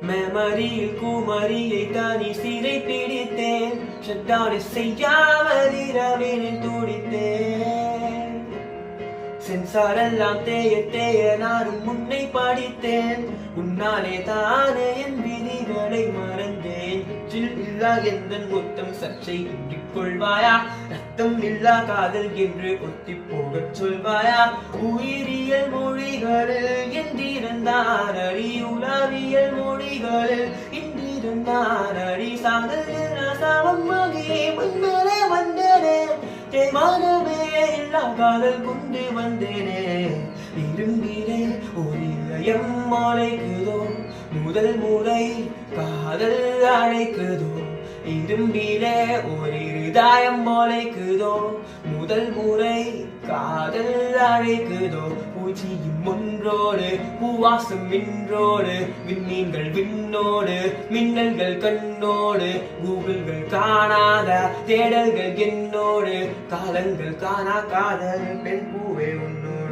மெமரியில் குமரியை தானி சிறை பிடித்தேன். ஷட்டவுனை செய்யாமல் இரவினில் துடித்தேன். சென்சாரெல்லாம் தேய தேய நானும் முன்னை படித்தேன். உன்னாலே தானே என் விதிகளை மறந்தேன். இல்லா எந்த முத்தம் சர்ச்சை இன்றிக் கொள்வாயா? ரத்தம் இல்லா காதல் என்று ஒத்தி போகச் சொல்வாயா? உயிரியல் மொழிகளில் என்றிருந்தான் அடி, உலவியல் மொழிகளில் இன்றிருந்தான் அடி. சாதமாகியே முன்னரே வந்தனே, தேமானவே இல்லா காதல் கொண்டு வந்தேனே. விரும்பினே ஒரு இதயம் அழைக்குதோ, முதல் முறை காதல் அழைக்குதோ. இரும்பிலே ஒரு இருதயம் அழைக்குதோ, முதல் முறை காதல் அழைக்குதோ. பூச்சியும் ஒன்றோடு பூவாசம் இன்றோடு, விண்மீன்கள் விண்ணோடு மின்னல்கள் கண்ணோடு, கூகுள்கள் காணாத தேடல்கள் என்னோடு, காலங்கள் காணா காதல் பெண் பூவே உன்னோடு.